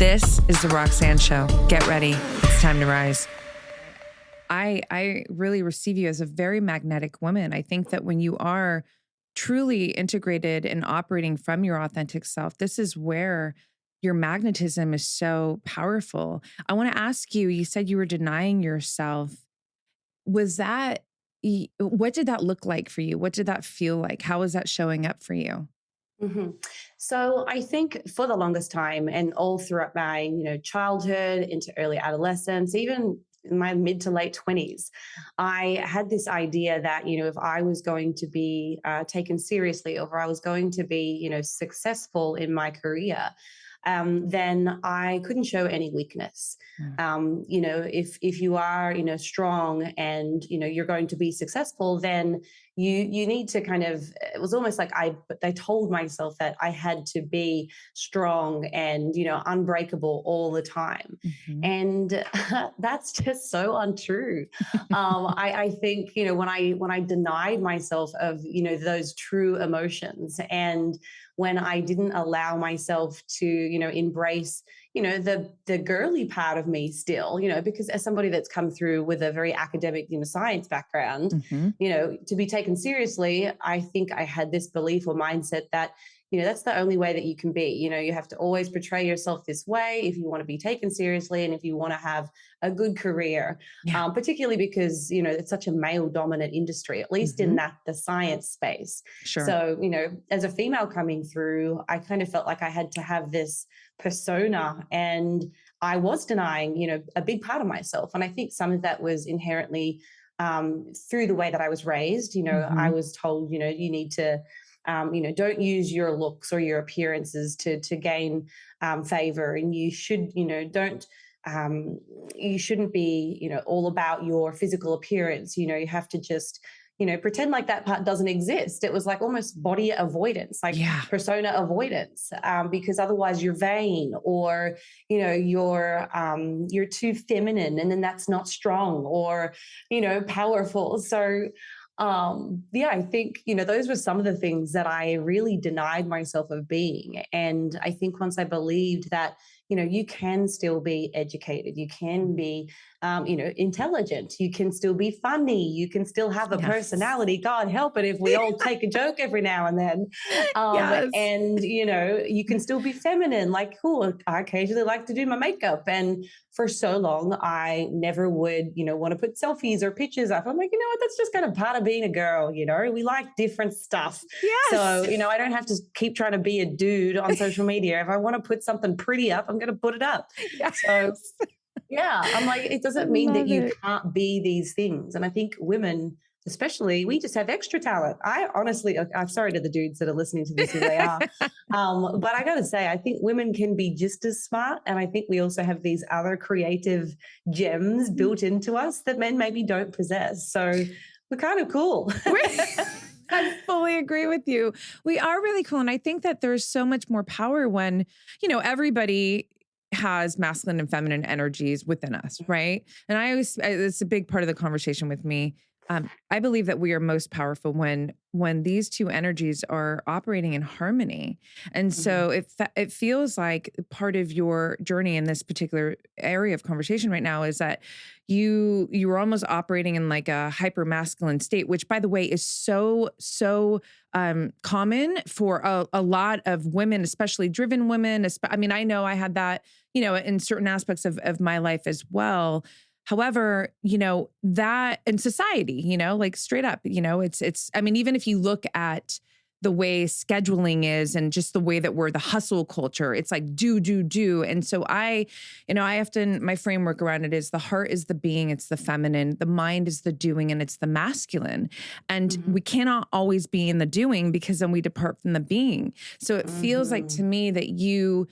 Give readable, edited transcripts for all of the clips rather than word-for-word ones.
This is the Roxanne Show. Get ready. It's time to rise. I really receive you as a very magnetic woman. I think that when you are truly integrated and operating from your authentic self, this is where your magnetism is so powerful. I want to ask you, you said you were denying yourself. Was that, what did that look like for you? What did that feel like? How was that showing up for you? hmm So I think for the longest time and all throughout my, childhood into early adolescence, even in my mid to late 20s, I had this idea that, if I was going to be taken seriously or I was going to be, successful in my career, then I couldn't show any weakness. Mm. If you are, strong and, you're going to be successful, then you need to kind of, it was almost like I told myself that I had to be strong and, unbreakable all the time. Mhm. And that's just so untrue. I think, when I denied myself of, those true emotions, and when I didn't allow myself to, embrace, the girly part of me still, because as somebody that's come through with a very academic, science background, Mhm. to be taken seriously, I think I had this belief or mindset that, that's the only way that you can be. You have to always portray yourself this way if you want to be taken seriously and if you want to have a good career, Yeah. particularly because, it's such a male dominant industry, at least in Mhm. the science space. Sure. So, as a female coming through, I kind of felt like I had to have this persona, and I was denying, a big part of myself. And I think some of that was inherently through the way that I was raised. I Mhm. was told, you need to, don't use your looks or your appearances to gain favor, and you should, don't. You shouldn't be, all about your physical appearance. You have to just, pretend like that part doesn't exist. It was like almost body avoidance, like Yeah. persona avoidance, because otherwise you're vain, or you're too feminine, and then that's not strong or powerful. So yeah, I think those were some of the things that I really denied myself of being. And I think once I believed that you can still be educated, you can be intelligent, you can still be funny, you can still have a Yes. personality, God help it if we all take a joke every now and then, Yes. and you can still be feminine, like, cool, I occasionally like to do my makeup. And for so long I never would want to put selfies or pictures up. I'm like, what, that's just kind of part of being a girl. We like different stuff. So Yes. I don't have to keep trying to be a dude on social media. If I want to put something pretty up, I'm going to put it up. So Yes. yeah, I'm like, it I doesn't mean that love you it. can't be these things. And I think women, especially, we just have extra talent. I honestly, I'm sorry to the dudes that are listening to this if they are. But I got to say, I think women can be just as smart. And I think we also have these other creative gems built into us that men maybe don't possess. So we're kind of cool. I fully agree with you. We are really cool. And I think that there's so much more power when, everybody has masculine and feminine energies within us, right? And it's a big part of the conversation with me. I believe that we are most powerful when these two energies are operating in harmony. And Mhm. so it feels like part of your journey in this particular area of conversation right now is that you were almost operating in like a hyper masculine state, which by the way is so common for a lot of women, especially driven women. I mean, I know I had that, in certain aspects of my life as well. However, that in society, like straight up, I mean, even if you look at the way scheduling is and just the way that we're the hustle culture, it's like do, do, do. And so I often, my framework around it is the heart is the being, it's the feminine, the mind is the doing, and it's the masculine. And Mhm. we cannot always be in the doing because then we depart from the being. So it feels like to Mhm. me that you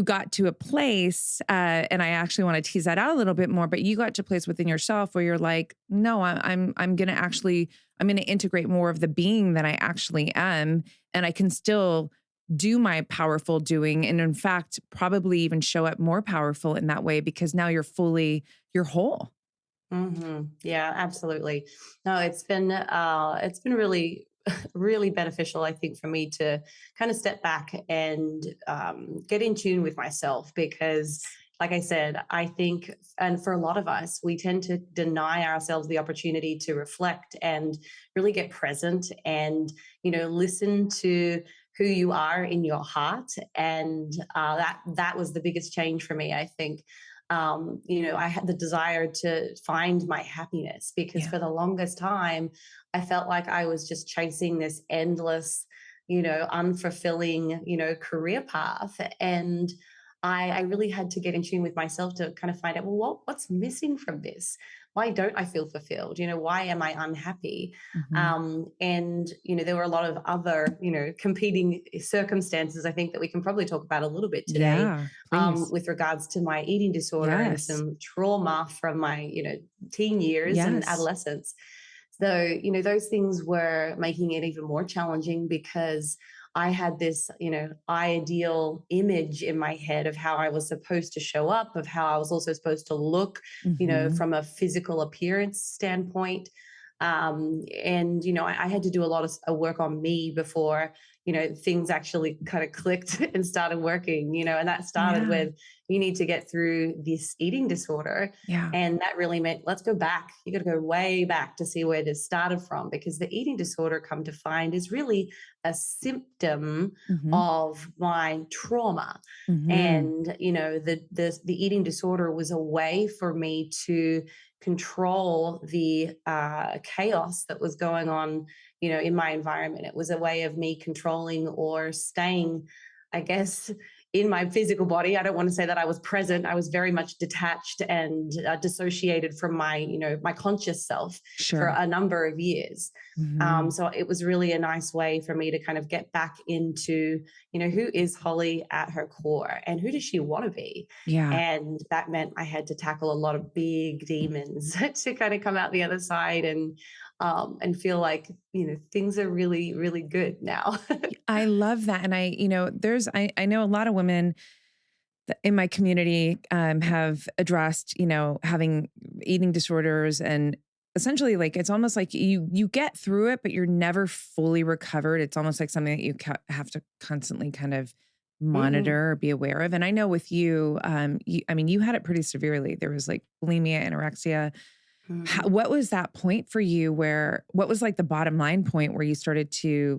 got to a place, and I actually want to tease that out a little bit more, but you got to a place within yourself where you're like, no, I'm going to I'm going to integrate more of the being that I actually am. And I can still do my powerful doing. And in fact, probably even show up more powerful in that way because now you're whole. Yeah, absolutely. No, it's been really really beneficial, I think, for me to kind of step back and get in tune with myself because, like I said, I think, and for a lot of us, we tend to deny ourselves the opportunity to reflect and really get present and, listen to who you are in your heart. And that was the biggest change for me, I think. I had the desire to find my happiness because Yeah. for the longest time, I felt like I was just chasing this endless, unfulfilling, career path. And I really had to get in tune with myself to kind of find out, well, what's missing from this? Why don't I feel fulfilled? Why am I unhappy? Mhm. And there were a lot of other, competing circumstances, I think, that we can probably talk about a little bit today, Yeah, please. with regards to my eating disorder and Yes. some trauma from my, teen years and Yes. adolescence. So, those things were making it even more challenging because I had this, ideal image in my head of how I was supposed to show up, of how I was also supposed to look, Mhm. from a physical appearance standpoint. And I had to do a lot of work on me before things actually kind of clicked and started working. And that started Yeah. with, you need to get through this eating disorder, Yeah. and that really meant, let's go back. You got to go way back to see where this started from, because the eating disorder, come to find, is really a symptom Mhm. of my trauma. Mhm. And the eating disorder was a way for me to control the chaos that was going on, in my environment. It was a way of me controlling or staying, I guess, in my physical body. I don't want to say that I was present. I was very much detached and dissociated from my conscious self for Sure. a number of years. Mhm. So it was really a nice way for me to kind of get back into, who is Holly at her core and who does she want to be? Yeah. And that meant I had to tackle a lot of big demons to kind of come out the other side and feel like, things are really, really good now. I love that, and I know a lot of women in my community, have addressed, having eating disorders and essentially like, it's almost like you get through it, but you're never fully recovered. It's almost like something that you have to constantly kind of Hmm. monitor or be aware of. And I know with you, I mean, you had it pretty severely. There was like bulimia, anorexia. Hmm. What was that point for you what was like the bottom line point where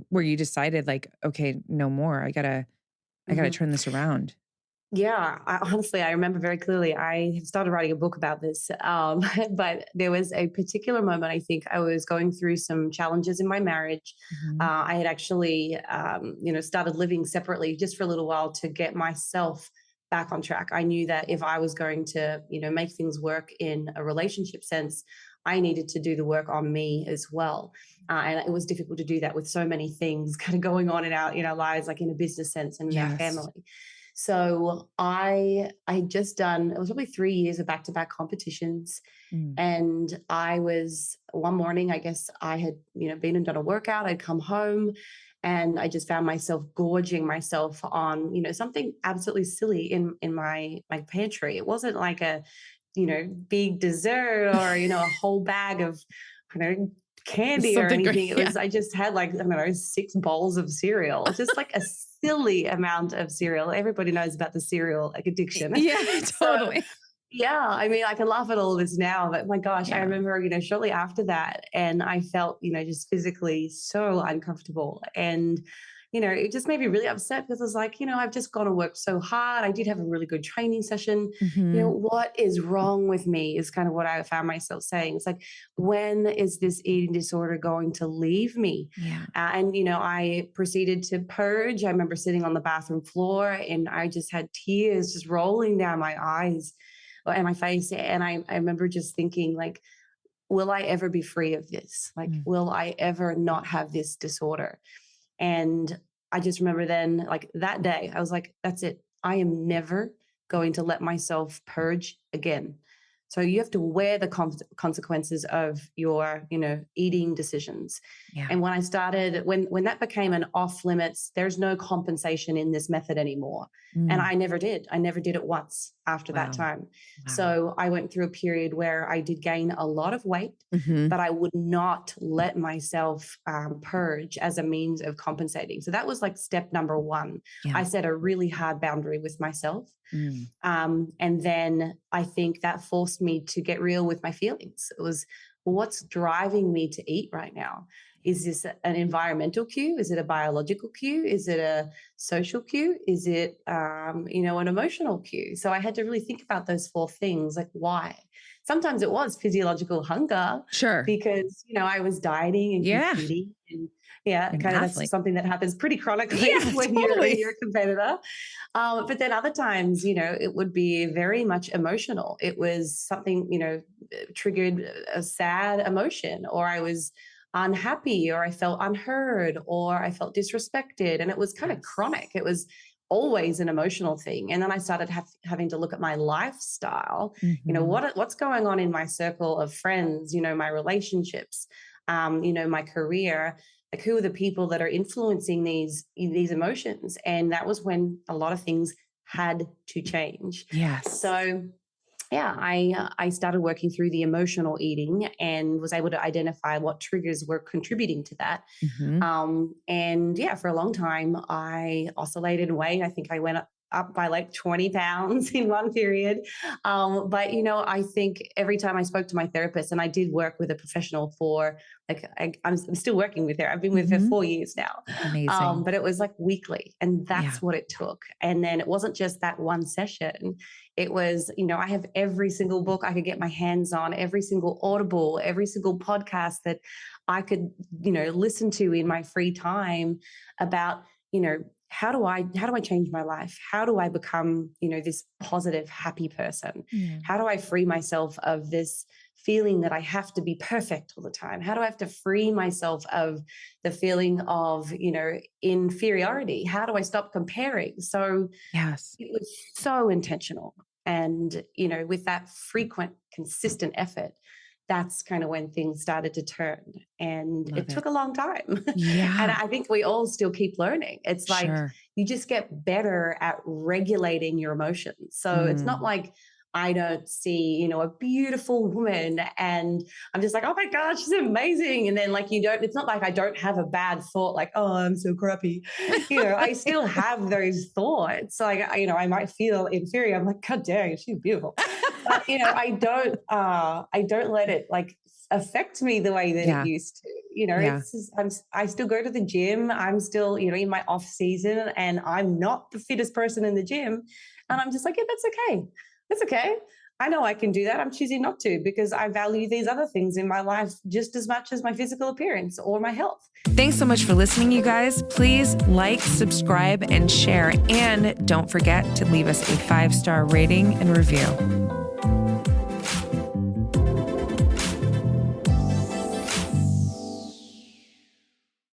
where you decided like, okay, no more. I gotta Hmm. turn this around. Yeah, honestly, I remember very clearly. I had started writing a book about this, but there was a particular moment. I think I was going through some challenges in my marriage. Mhm. I had actually, started living separately just for a little while to get myself back on track. I knew that if I was going to, make things work in a relationship sense, I needed to do the work on me as well. And it was difficult to do that with so many things kind of going on in our lives, like in a business sense and in our Yes. family. So I just done, it was probably 3 years of back-to-back competitions. Mm. And I was one morning, I guess I had, been and done a workout. I'd come home and I just found myself gorging myself on, something absolutely silly in my pantry. It wasn't like a, big dessert or, a whole bag of, candy or Something great. anything. It Yeah. was, I just had like, I don't know, 6 bowls of cereal, just like a silly amount of cereal. Everybody knows about the cereal like addiction. Yeah, So totally. yeah, I mean, I can laugh at all this now, but my gosh, I Yeah. remember, shortly after that, and I felt, just physically so uncomfortable. And, it just made me really upset because I was like, I've just gone and worked so hard. I did have a really good training session. Mhm. What is wrong with me is kind of what I found myself saying. It's like, when is this eating disorder going to leave me? Yeah. And I proceeded to purge. I remember sitting on the bathroom floor and I just had tears just rolling down my eyes and my face. And I remember just thinking, like, will I ever be free of this? Like, Mm. will I ever not have this disorder? And I just remember then, like that day, I was like, that's it. I am never going to let myself purge again. So you have to wear the consequences of your, eating decisions. Yeah. And when I started, when that became an off limits, there's no compensation in this method anymore. And I never did. I never did it once after that Wow. time. Wow. So I went through a period where I did gain a lot of weight, but I would not let myself purge as a means of compensating. So that was like step number one. Yeah. I set a really hard boundary with myself. And then I think that forced me to get real with my feelings. It was, well, what's driving me to eat right now? Is this an environmental cue? Is it a biological cue? Is it a social cue? Is it, an emotional cue? So I had to really think about those four things, like why. Sometimes it was physiological hunger. Sure. Because, I was dieting and competing. And kind of that's something that happens pretty chronically when you're a competitor. But then other times, it would be very much emotional. It was something, triggered a sad emotion, or I was unhappy, or I felt unheard, or I felt disrespected. And it was kind of chronic. It was always an emotional thing. And then I started having to look at my lifestyle, what's going on in my circle of friends, my relationships, my career, like who are the people that are influencing these emotions? And that was when a lot of things had to change. Yes. So I started working through the emotional eating and was able to identify what triggers were contributing to that. For a long time, I oscillated in weight. I think I went up by like 20 pounds in one period. But I think every time I spoke to my therapist, and I did work with a professional for I'm still working with her. I've been with her 4 years now. Amazing. But it was like weekly, and that's what it took. And then it wasn't just that one session. It was, I have every single book I could get my hands on, every single Audible, every single podcast that I could, listen to in my free time about, how do I change my life? How do I become, this positive, happy person? How do I free myself of this feeling that I have to be perfect all the time? How do I have to free myself of the feeling of, inferiority? How do I stop comparing? So it was so intentional. And, with that frequent, consistent effort, that's kind of when things started to turn. And it took a long time. Yeah. And I think we all still keep learning. It's like you just get better at regulating your emotions. So it's not like I don't see, a beautiful woman and I'm just like, oh my God, she's amazing. And then it's not like I don't have a bad thought, like, oh, I'm so crappy. I still have those thoughts. Like, I might feel inferior. I'm like, God dang, she's beautiful. But, I don't let it affect me the way that it used to. I still go to the gym. I'm still, in my off season, and I'm not the fittest person in the gym. And I'm just like, yeah, that's okay. That's okay. I know I can do that. I'm choosing not to because I value these other things in my life just as much as my physical appearance or my health. Thanks so much for listening, you guys. Please like, subscribe, and share. And don't forget to leave us a 5-star rating and review.